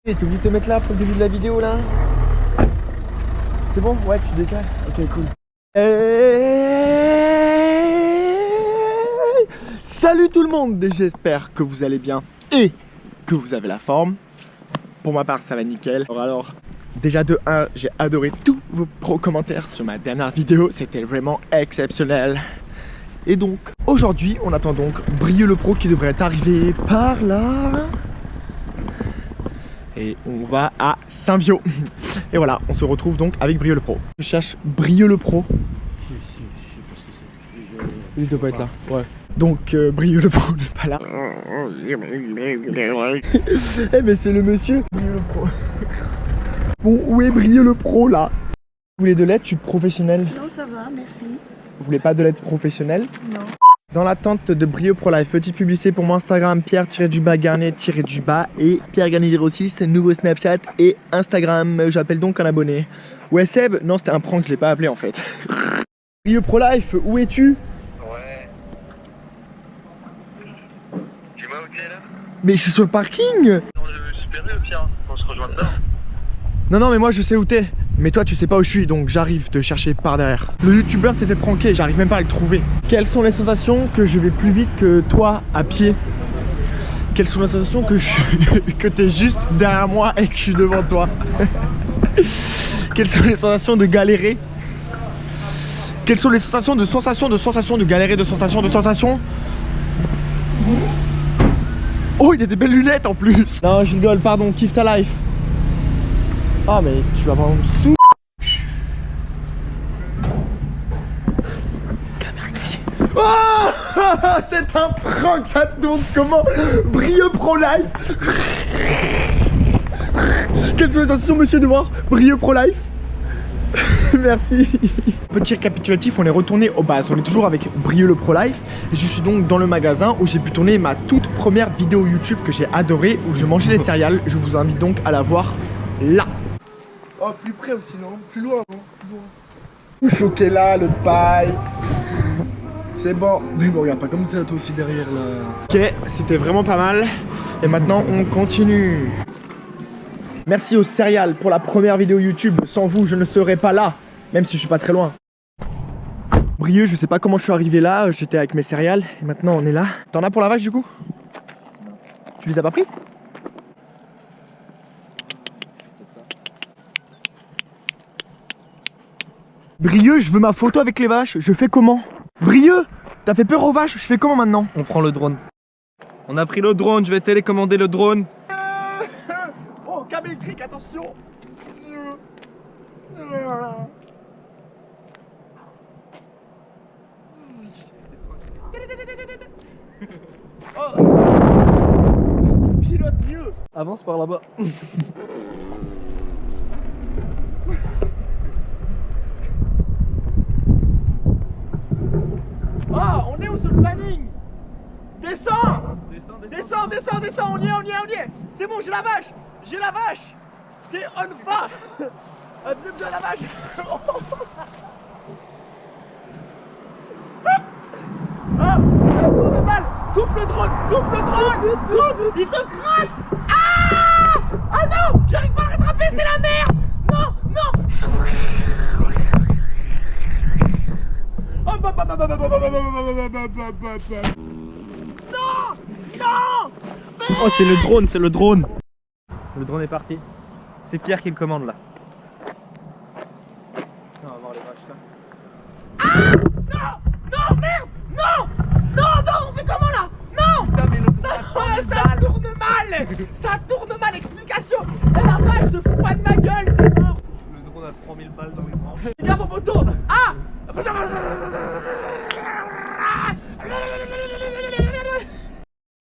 T'es obligé de te mettre là pour le début de la vidéo là? C'est bon? Ouais, tu décales. Ok, cool. Salut tout le monde, j'espère que vous allez bien et que vous avez la forme. Pour ma part, ça va nickel. Alors, déjà de 1, j'ai adoré tous vos commentaires sur ma dernière vidéo. C'était vraiment exceptionnel. Et donc, aujourd'hui, on attend donc Brieux le Pro qui devrait être arrivé par là. Et on va à Saint-Viaud. Et voilà, on se retrouve donc avec Brieux le Pro. Je cherche Brieux le Pro. Il doit pas être là. Ouais. Donc Brieux le Pro n'est pas là. Eh mais c'est le monsieur Brieux le Pro. Bon, où est Brieux le Pro là? Vous voulez de l'aide? Je suis professionnel. Non, ça va, merci. Vous voulez pas de l'aide professionnelle? Non. Dans l'attente de Brieux Pro Life, petite publicité pour mon Instagram, Pierre-Garnet- et Pierre Garnet 06, nouveau Snapchat et Instagram. J'appelle donc un abonné. Ouais Seb? Non, c'était un prank, je l'ai pas appelé en fait. Brieux Pro Life, où es-tu? Ouais. Tu m'as où t'es là? Mais je suis sur le parking! Non, je suis perdu au pire, on se rejoint dedans. Non, mais moi je sais où t'es. Mais toi tu sais pas où je suis, donc j'arrive te chercher par derrière. Le youtubeur s'est fait pranker, j'arrive même pas à le trouver. Quelles sont les sensations que je vais plus vite que toi à pied? Quelles sont les sensations que que t'es juste derrière moi et que je suis devant toi? Quelles sont les sensations de galérer? Quelles sont les sensations de galérer, de sensations? Oh, il a des belles lunettes en plus. Non, je rigole, pardon, kiffe ta life. Ah mais tu vas vraiment me sous. Caméra cachée. Oh c'est un prank, ça tourne comment? Brieux Pro Life. Quelles sont les sensations monsieur de voir Brieux Pro Life? Merci. Petit récapitulatif, on est retourné aux bases. On est toujours avec Brieux le Pro Life. Et je suis donc dans le magasin où j'ai pu tourner ma toute première vidéo YouTube que j'ai adorée, où je mangeais les céréales. Je vous invite donc à la voir là. Oh, plus près aussi, non? Plus loin, non? Plus loin. Choqué là, le paille. C'est bon. Mais bon, regarde pas comme ça, toi aussi derrière là. Ok, c'était vraiment pas mal. Et maintenant, on continue. Merci aux céréales pour la première vidéo YouTube. Sans vous, je ne serais pas là. Même si je suis pas très loin. Brieux, je sais pas comment je suis arrivé là. J'étais avec mes céréales. Et maintenant, on est là. T'en as pour la vache du coup? Non. Tu les as pas pris? Brieux, je veux ma photo avec les vaches, je fais comment? Brieux, t'as fait peur aux vaches, je fais comment maintenant? On prend le drone. On a pris le drone, je vais télécommander le drone. Oh, câble électrique, attention! Oh. Pilote mieux! Avance par là-bas. Ah, on est où sur le planning? Descends, on y est. C'est bon, j'ai la vache. T'es on fire. Viens de la vache. Ah, ça tourne mal. Coupe le drone. Coupe, il se crache. Ah non, j'arrive pas à le rattraper, c'est la merde. Non. Non. Oh, c'est le drone. Le drone est parti. C'est Pierre qui le commande là. On va voir les vaches là. Non, merde. Non, on fait comment là? Non. Putain, mais Ça tourne mal, explication. Et la vache te fout pas de ma gueule, t'es mort. le drone a 3000 balles dans les branches. Fais gaffe au poteau. Ah.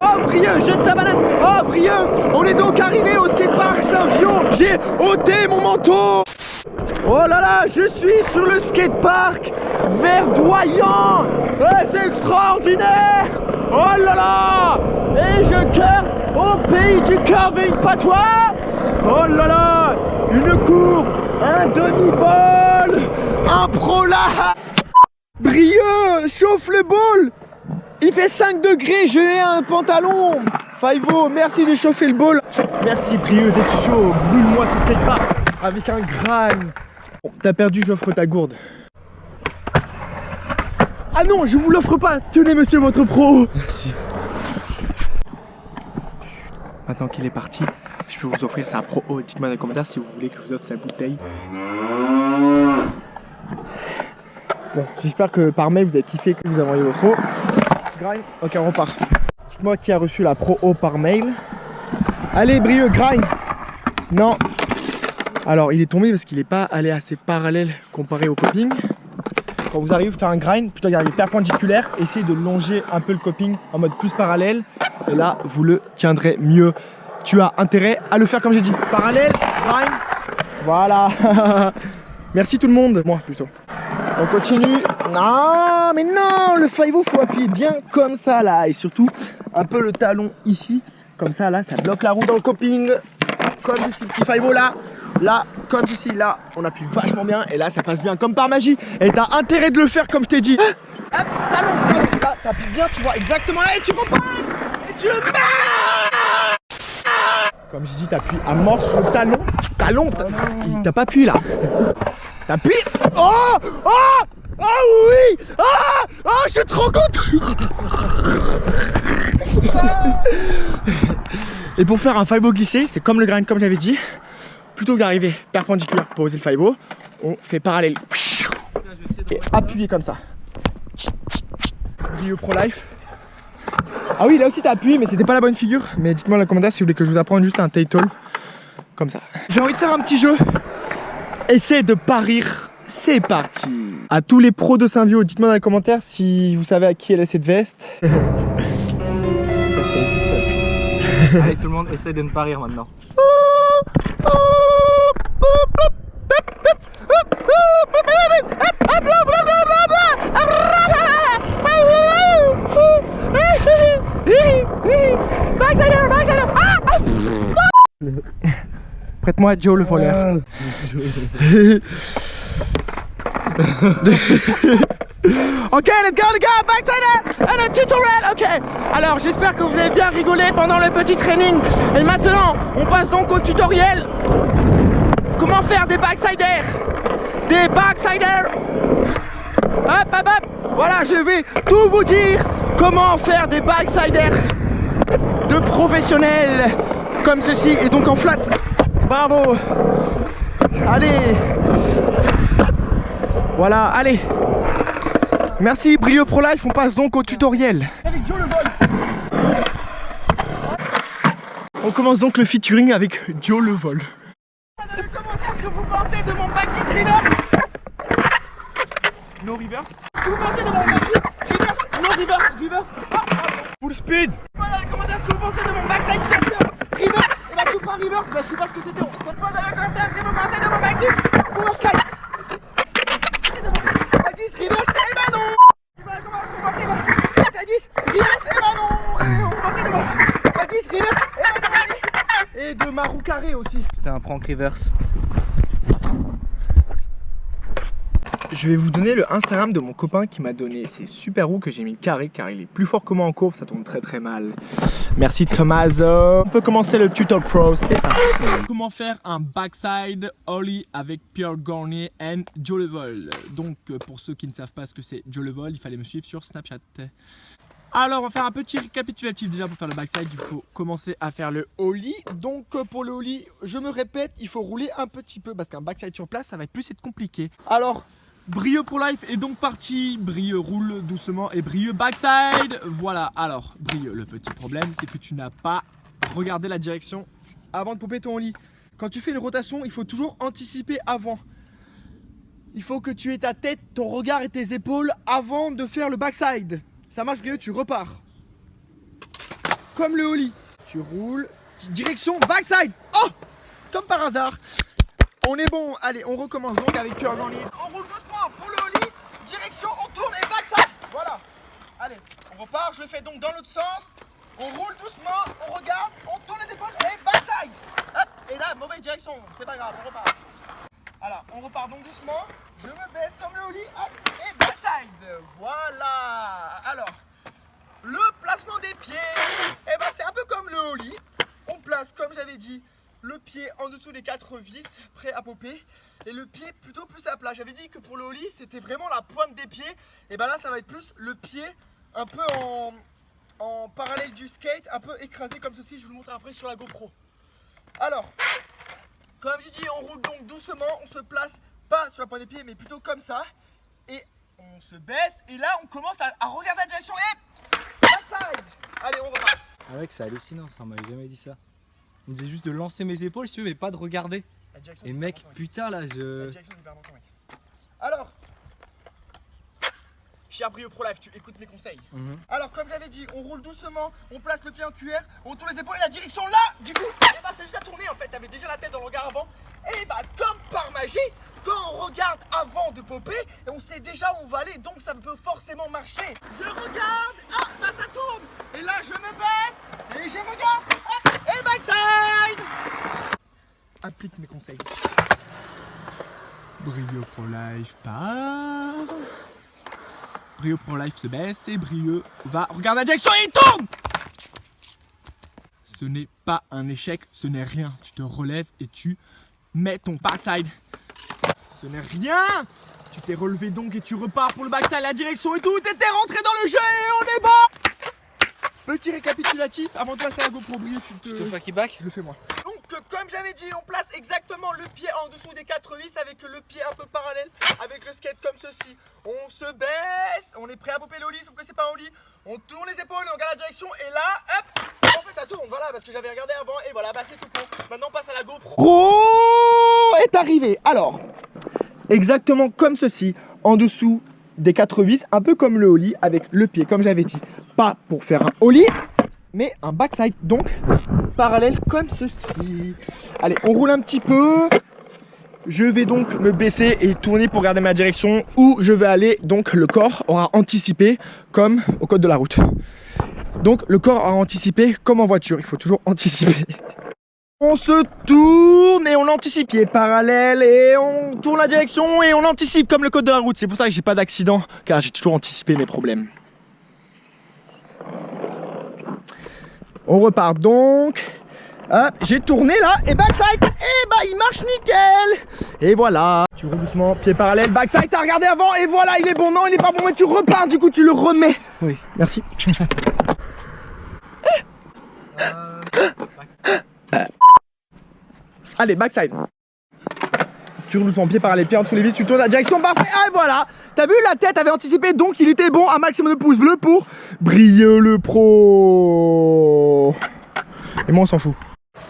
Oh Brieux, jette ta banane. Oh Brieux, on est donc arrivé au skatepark Saint-Viaud. J'ai ôté mon manteau. Oh là là, je suis sur le skatepark verdoyant. Ouais, c'est extraordinaire. Oh là là. Et je curve au pays du curving patois. Oh là là, une courbe, un demi-ball, un pro-là. Brieux, chauffe le ball. Il fait 5 degrés, j'ai un pantalon Five-O, merci de chauffer le bol. Merci Brieux d'être chaud. Brûle-moi ce skatepark avec un grind. Bon, t'as perdu, j'offre ta gourde. Ah non, je vous l'offre pas. Tenez monsieur votre pro. Merci. Maintenant qu'il est parti, je peux vous offrir sa Pro O. Dites-moi dans les commentaires si vous voulez que je vous offre sa bouteille. Bon, j'espère que par mail vous avez kiffé, que vous avez envoyé votre O. Grind, ok on repart. Dites-moi qui a reçu la Pro O par mail. Allez Brieux, grind. Non. Alors il est tombé parce qu'il n'est pas allé assez parallèle comparé au coping. Quand vous arrivez à faire un grind, plutôt qu'arriver perpendiculaire, essayez de longer un peu le coping en mode plus parallèle. Et là vous le tiendrez mieux. Tu as intérêt à le faire comme j'ai dit. Parallèle, grind. Voilà. Merci tout le monde. Moi plutôt. On continue. Non, mais non, le Five-O, faut appuyer bien comme ça là. Et surtout, un peu le talon ici. Comme ça là, ça bloque la roue dans le coping. Comme ceci. Petit Five-O là. Là, comme ceci. Là, on appuie vachement bien. Et là, ça passe bien comme par magie. Et t'as intérêt de le faire comme je t'ai dit. Hop, talon. Là, t'appuies bien, tu vois exactement là. Et tu repars. Et tu le mets. Comme je dis, t'appuies à mort sur le talon. Talon, t'as pas appuyé là. T'appuies. Oh. Oh. Ah oui. Ah. Oh, je suis trop content. Et pour faire un Five-O glissé, c'est comme le grind, comme j'avais dit. Plutôt que d'arriver perpendiculaire pour poser le Five-O, on fait parallèle. Et appuyer comme ça. Brieux Pro Life. Ah oui, là aussi t'as appuyé, mais c'était pas la bonne figure. Mais dites-moi dans les commentaires si vous voulez que je vous apprenne juste un title. Comme ça. J'ai envie de faire un petit jeu. Essayez de pas rire. C'est parti. À tous les pros de Saint-Vio, dites-moi dans les commentaires si vous savez à qui elle est cette veste. Allez tout le monde, essaye de ne pas rire maintenant. Prête-moi Joe le voleur. Ok, let's go les gars, backside and a tutorial. Ok, alors j'espère que vous avez bien rigolé pendant le petit training. Et maintenant, on passe donc au tutoriel. Comment faire des backsiders. Des backsiders. Hop, hop, hop. Voilà, je vais tout vous dire. Comment faire des backsiders de professionnels comme ceci. Et donc en flat. Bravo. Allez. Voilà, allez. Merci Brieux Pro Life, on passe donc au tutoriel. Avec Joe le vol. On commence donc le featuring avec Joe le vol. Dans les commentaires ce que vous pensez de mon back disc reverse. No reverse. Ce que vous pensez de mon back disc reverse. No reverse, reverse. Full speed. Dans les commentaires ce que vous pensez de mon backside step reverse. Et bah tout pas reverse, bah je sais pas ce que c'était. Dans les commentaires ce que vous pensez de mon back disc reverse slide. Back disc reverse. Eh ben non. Comment vous pensez de mon back disc reverse. Eh ben non. Vous pensez de mon back disc reverse. Eh ben non. Et de ma roue carrée aussi. C'était un prank reverse. Je vais vous donner le Instagram de mon copain qui m'a donné ces super roues que j'ai mis carré car il est plus fort que moi en courbe, ça tourne très très mal. Merci Tommaso. On peut commencer le tuto pro, c'est parti. Comment faire un backside ollie avec Pierre Garnier et Joe le vol. Donc pour ceux qui ne savent pas ce que c'est Joe le vol, il fallait me suivre sur Snapchat. Alors on va faire un petit récapitulatif. Déjà pour faire le backside il faut commencer à faire le ollie. Donc pour le ollie, je me répète, il faut rouler un petit peu parce qu'un backside sur place ça va plus être compliqué. Alors Brieux Pro Life est donc parti. Brieux roule doucement et Brieux backside. Voilà, alors Brieux, le petit problème c'est que tu n'as pas regardé la direction avant de pomper ton ollie. Quand tu fais une rotation, il faut toujours anticiper avant. Il faut que tu aies ta tête, ton regard et tes épaules avant de faire le backside. Ça marche Brieux, tu repars. Comme le ollie. Tu roules, direction backside. Oh, comme par hasard. On est bon, allez, on recommence donc avec Pierre Garnier. On roule doucement pour le ollie. Direction, on tourne et backside. Voilà, allez, on repart, je le fais donc dans l'autre sens. On roule doucement, on regarde, on tourne les épaules et backside. Hop, et là, mauvaise direction, c'est pas grave, on repart. Alors, on repart donc doucement, je me baisse comme le ollie, hop, et backside. Voilà, alors, le placement des pieds, et ben c'est un peu comme comme le ollie, on place, comme j'avais dit, le pied en dessous des 4 vis, prêt à popper, et le pied plutôt plus à plat. J'avais dit que pour le ollie, c'était vraiment la pointe des pieds, et ben là, ça va être plus le pied un peu en parallèle du skate, un peu écrasé comme ceci. Je vous le montre après sur la GoPro. Alors, comme j'ai dit, on roule donc doucement, on se place pas sur la pointe des pieds, mais plutôt comme ça, et on se baisse, et là, on commence à regarder la direction, et backside. Allez, on repart. Ah ouais, que c'est hallucinant, ça, on m'avait jamais dit ça. On me disait juste de lancer mes épaules, si tu veux, mais pas de regarder. La direction, Et c'est mec, hyper important, putain là, La je. direction c'est hyper important, mec. Alors, cher Brio Pro Life, tu écoutes mes conseils. Alors, comme j'avais dit, on roule doucement, on place le pied en cuillère, on tourne les épaules et la direction là, du coup, et bah c'est juste à tourner en fait. T'avais déjà la tête dans le regard avant. Et bah, comme par magie, quand on regarde avant de popper, on sait déjà où on va aller, donc ça peut forcément marcher. Je regarde, ah bah ça tourne. Et là, je me baisse et je regarde, hop, et backside. Applique mes conseils. Brio Pro Life part. Brio Pro Life se baisse et Brio va regarder la direction et il tourne. Ce n'est pas un échec, ce n'est rien. Tu te relèves et tu mets ton backside. Ce n'est rien. Tu t'es relevé donc et tu repars pour le backside, la direction et tout. T'étais rentré dans le jeu et on est bon. Petit récapitulatif, avant de passer à la GoPro, Brio, tu te fais qui back? Je le fais moi. Donc comme j'avais dit, on place exactement le pied en dessous des 4 vis avec le pied un peu parallèle, avec le skate comme ceci. On se baisse, on est prêt à popper le ollie, sauf que c'est pas un ollie. On tourne les épaules, on regarde la direction et là, hop, en fait ça tourne, voilà, parce que j'avais regardé avant et voilà, bah c'est tout con. Maintenant on passe à la GoPro est arrivé. Alors, exactement comme ceci, en dessous des 4 vis, un peu comme le ollie, avec le pied, comme j'avais dit, pas pour faire un ollie, mais un backside, donc parallèle comme ceci. Allez, on roule un petit peu. Je vais donc me baisser et tourner pour garder ma direction où je vais aller. Donc le corps aura anticipé comme au code de la route. Donc le corps aura anticipé comme en voiture. Il faut toujours anticiper. On se tourne et on anticipe, pied parallèle et on tourne la direction et on anticipe comme le code de la route. C'est pour ça que j'ai pas d'accident, car j'ai toujours anticipé mes problèmes. On repart donc. Hop, j'ai tourné là et backside. Et bah il marche nickel. Et voilà. Tu roules doucement, pied parallèle, backside, t'as regardé avant et voilà, il est bon. Non, il est pas bon, mais tu repars, du coup tu le remets. Oui. Merci. Allez, backside. Tu roules ton pied parallèle, pied en dessous les vis, tu tournes la direction, parfait. Ah, et voilà. T'as vu, la tête avait anticipé, donc il était bon. Un maximum de pouces bleus pour Brio le Pro. Et moi, on s'en fout.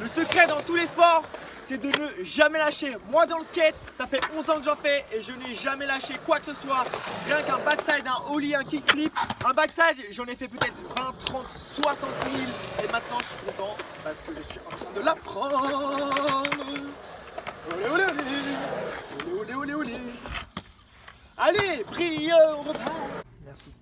Le secret dans tous les sports, c'est de ne jamais lâcher. Moi, dans le skate, ça fait 11 ans que j'en fais et je n'ai jamais lâché quoi que ce soit. Rien qu'un backside, un ollie, un kickflip. Un backside, j'en ai fait peut-être 20, 30, 60 000. Et maintenant, je suis content parce que je suis en train de l'apprendre. Olé, olé, olé. Olé, olé, olé. Allez, Brio, on repart. Merci.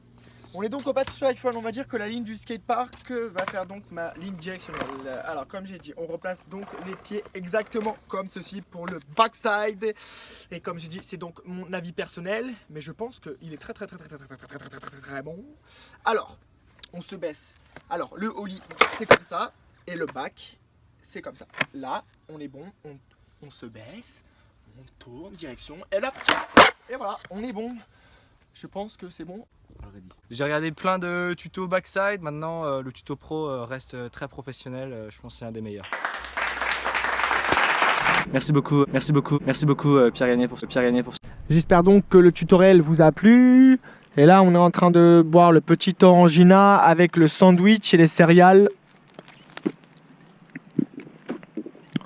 On est donc au bateau sur l'iPhone, on va dire que la ligne du skatepark va faire donc ma ligne directionnelle. Alors comme j'ai dit, on replace donc les pieds exactement comme ceci pour le backside. Et comme j'ai dit, c'est donc mon avis personnel, mais je pense qu'il est très bon. Alors, on se baisse. Alors le ollie, c'est comme ça, et le back, c'est comme ça. Là, on est bon, on se baisse, on tourne direction, et là, et voilà, on est bon. Je pense que c'est bon. J'ai regardé plein de tutos backside, maintenant le tuto pro reste très professionnel, je pense que c'est l'un des meilleurs. Merci beaucoup Pierre Gagné pour ce. J'espère donc que le tutoriel vous a plu. Et là on est en train de boire le petit orangina avec le sandwich et les céréales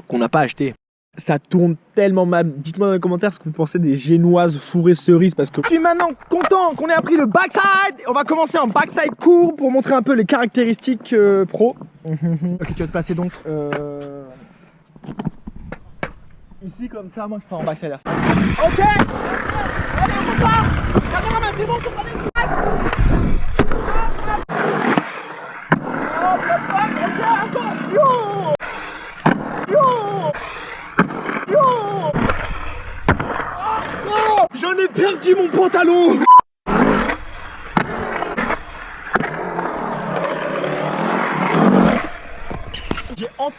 qu'on n'a pas acheté. Ça tourne tellement mal. Dites-moi dans les commentaires ce que vous pensez des génoises fourrées cerises, parce que je suis maintenant content qu'on ait appris le backside. On va commencer en backside court pour montrer un peu les caractéristiques pro. Ok, tu vas te placer donc ici comme ça. Moi je pars en backside. Ok. Allez, on repart. Caméraman, c'est bon, on prend les places. Ok, encore. Yo. J'en ai perdu mon pantalon.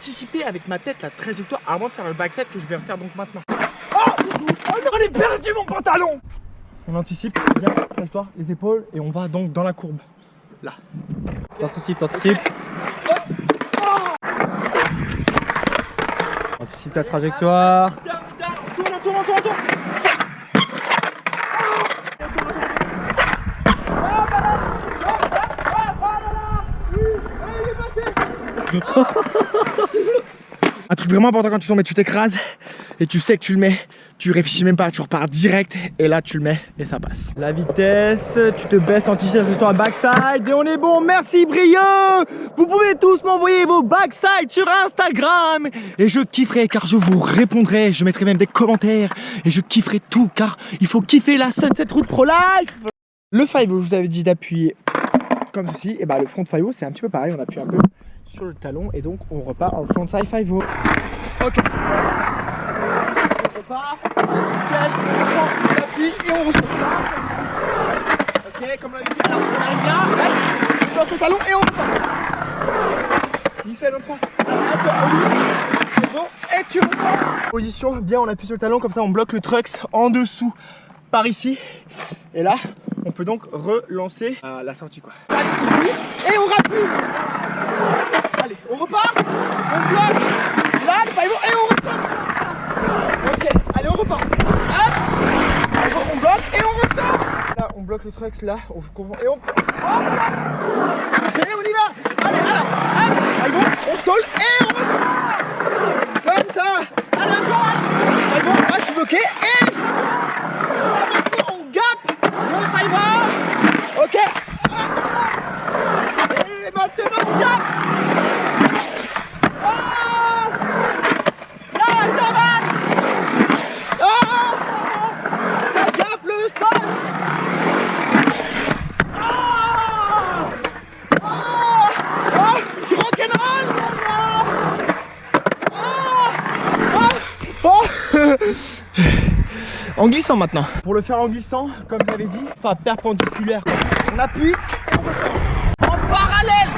anticiper avec ma tête la trajectoire avant de faire le backside que je vais refaire donc maintenant. Oh non, j'ai perdu mon pantalon. On anticipe bien la trajectoire, les épaules et on va donc dans la courbe. Là. T'anticipes. Anticipe ta trajectoire. Tourne. Un truc vraiment important quand tu tombes et tu t'écrases et tu sais que tu le mets, tu réfléchis même pas, tu repars direct et là tu le mets et ça passe. La vitesse, tu te baisses, t'anticipes sur un backside et on est bon, merci Brieux. Vous pouvez tous m'envoyer vos backsides sur Instagram et je kifferai car je vous répondrai, je mettrai même des commentaires et je kifferai tout car il faut kiffer la Sunset Route Pro Life. Le 5-0, je vous avais dit d'appuyer comme ceci, et bah le front 5-0 c'est un petit peu pareil, on appuie un peu sur le talon et donc on repart en front side 5-0. Ok. On repart, on appuie et on ressort. Ok, comme on l'avait dit, alors on arrive bien, on bloque le talon et on repart. Nickel, on repart. C'est bon, et tu repars. Position, bien on appuie sur le talon, comme ça on bloque le trucks en dessous par ici. Et là, on peut donc relancer la sortie quoi. Et on rappuie. Allez, on repart, on bloque, là, le paillement, et on ressort. Ok, allez, on repart. Hop, on bloque et on ressort. Là, on bloque le truck, là, et on... Ok, on y va. Allez, alors, hop, allez, bon, on stole et on ressort. Comme ça. Allez, encore, allez, bon, là, je suis bloqué et... Maintenant, on gap le paillement. Ok. Et maintenant, gap. En glissant maintenant. Pour le faire en glissant, comme j'avais dit, enfin perpendiculaire. On appuie, on ressort. En parallèle.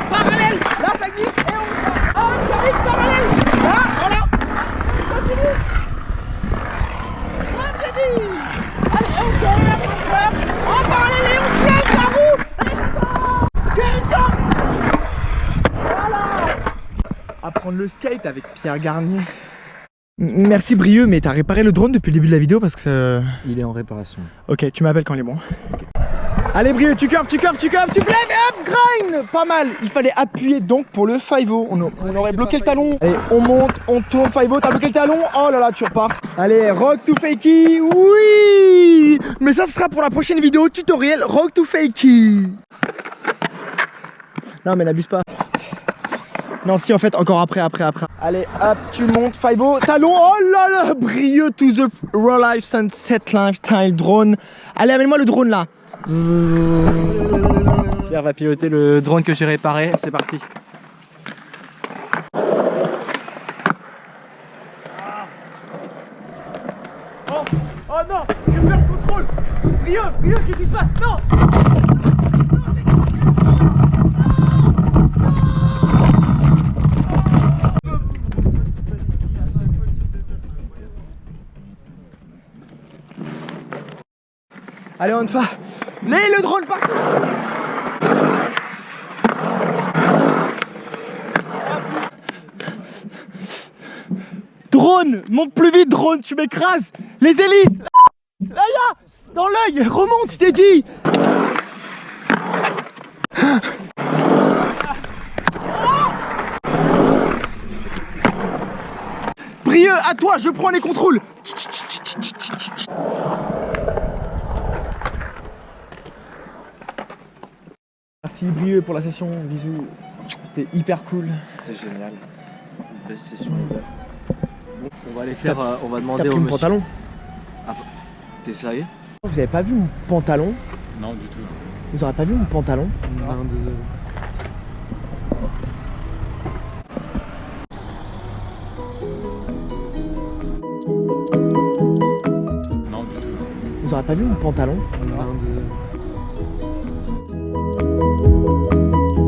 Là ça glisse et on ressort. Ah, ça glisse parallèle. Là, voilà. Continue. Continue. Allez, on tourne, en parallèle et on bloque la roue. Voilà. Apprendre le skate avec Pierre Garnier. Merci Brieux, mais t'as réparé le drone depuis le début de la vidéo parce que ça... Il est en réparation. Ok, tu m'appelles quand il est bon. Okay. Allez Brieux, tu curves, tu plèves et hop, grind. Pas mal, il fallait appuyer donc pour le 5-0. On aurait bloqué le talon. Allez, on monte, on tourne 5-0, t'as bloqué le talon. Oh là là, tu repars. Allez, rock to fakey, oui. Mais ça, ce sera pour la prochaine vidéo tutoriel rock to fakey. Non mais n'abuse pas. Non si en fait encore après. Allez hop tu montes 5-0, talon, oh là là, Brieux to the Real Life Sunset Lifestyle drone. Allez amène-moi le drone là. Pierre va piloter le drone que j'ai réparé, c'est parti. Oh non, je perds le contrôle. Brieux, qu'est-ce qui se passe? Non. Allez, on va. Le drone part. Drone, monte plus vite, drone, tu m'écrases. Les hélices. Là, dans l'œil, remonte, je t'ai dit. Brieux, à toi, je prends les contrôles. Merci Brieux pour la session, bisous, c'était hyper cool. C'était génial, une belle session hiver. Bon, on va aller faire, on va demander au monsieur. T'as pris mon pantalon? Ah, t'es sérieux? Vous avez pas vu mon pantalon? Non du tout. Vous aurez pas vu mon pantalon? Non, désolé. Non du tout. Vous aurez pas vu mon pantalon? Non, désolé.